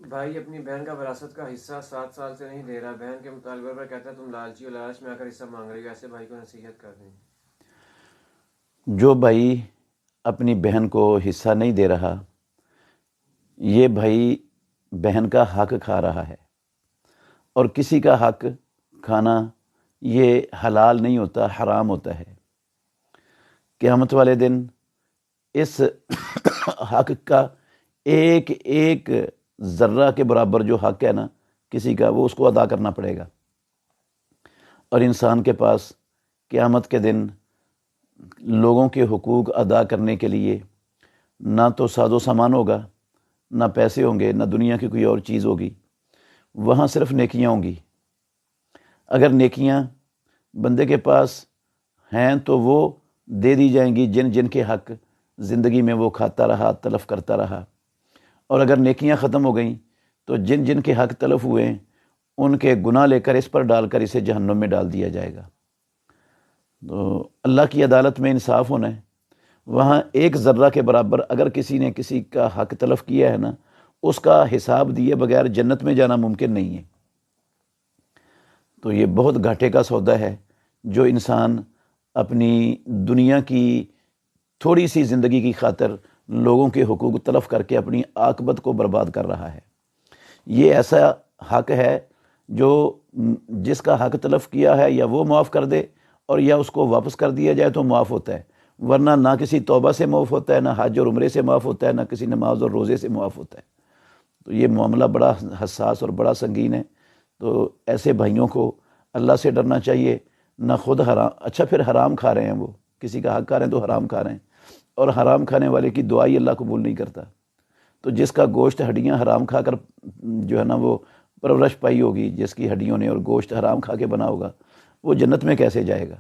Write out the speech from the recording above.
بھائی اپنی بہن کا وراثت کا حصہ 7 سال سے نہیں دے رہا، بہن کے مطالبے پر کہتا ہے تم لالچی اور لالچ میں آ کر حصہ مانگ رہی ہو، ایسے بھائی کو نصیحت کر دیں۔ جو بھائی اپنی بہن کو حصہ نہیں دے رہا، یہ بھائی بہن کا حق کھا رہا ہے، اور کسی کا حق کھانا یہ حلال نہیں ہوتا، حرام ہوتا ہے۔ قیامت والے دن اس حق کا ایک ایک ذرہ کے برابر جو حق ہے نا کسی کا، وہ اس کو ادا کرنا پڑے گا۔ اور انسان کے پاس قیامت کے دن لوگوں کے حقوق ادا کرنے کے لیے نہ تو ساز و سامان ہوگا، نہ پیسے ہوں گے، نہ دنیا کی کوئی اور چیز ہوگی، وہاں صرف نیکیاں ہوں گی۔ اگر نیکیاں بندے کے پاس ہیں تو وہ دے دی جائیں گی جن جن کے حق زندگی میں وہ کھاتا رہا، تلف کرتا رہا، اور اگر نیکیاں ختم ہو گئیں تو جن جن کے حق تلف ہوئے ہیں ان کے گناہ لے کر اس پر ڈال کر اسے جہنم میں ڈال دیا جائے گا۔ تو اللہ کی عدالت میں انصاف ہونا ہے، وہاں ایک ذرہ کے برابر اگر کسی نے کسی کا حق تلف کیا ہے نا، اس کا حساب دیے بغیر جنت میں جانا ممکن نہیں ہے۔ تو یہ بہت گھاٹے کا سودا ہے جو انسان اپنی دنیا کی تھوڑی سی زندگی کی خاطر لوگوں کے حقوق تلف کر کے اپنی عاقبت کو برباد کر رہا ہے۔ یہ ایسا حق ہے جو جس کا حق تلف کیا ہے یا وہ معاف کر دے اور یا اس کو واپس کر دیا جائے تو معاف ہوتا ہے، ورنہ نہ کسی توبہ سے معاف ہوتا ہے، نہ حج اور عمرے سے معاف ہوتا ہے، نہ کسی نماز اور روزے سے معاف ہوتا ہے۔ تو یہ معاملہ بڑا حساس اور بڑا سنگین ہے۔ تو ایسے بھائیوں کو اللہ سے ڈرنا چاہیے، نہ خود حرام، اچھا پھر حرام کھا رہے ہیں، وہ کسی کا حق کھا رہے ہیں تو حرام کھا رہے ہیں، اور حرام کھانے والے کی دعائی اللہ قبول نہیں کرتا۔ تو جس کا گوشت ہڈیاں حرام کھا کر جو ہے نا وہ پرورش پائی ہوگی، جس کی ہڈیوں نے اور گوشت حرام کھا کے بنا ہوگا، وہ جنت میں کیسے جائے گا؟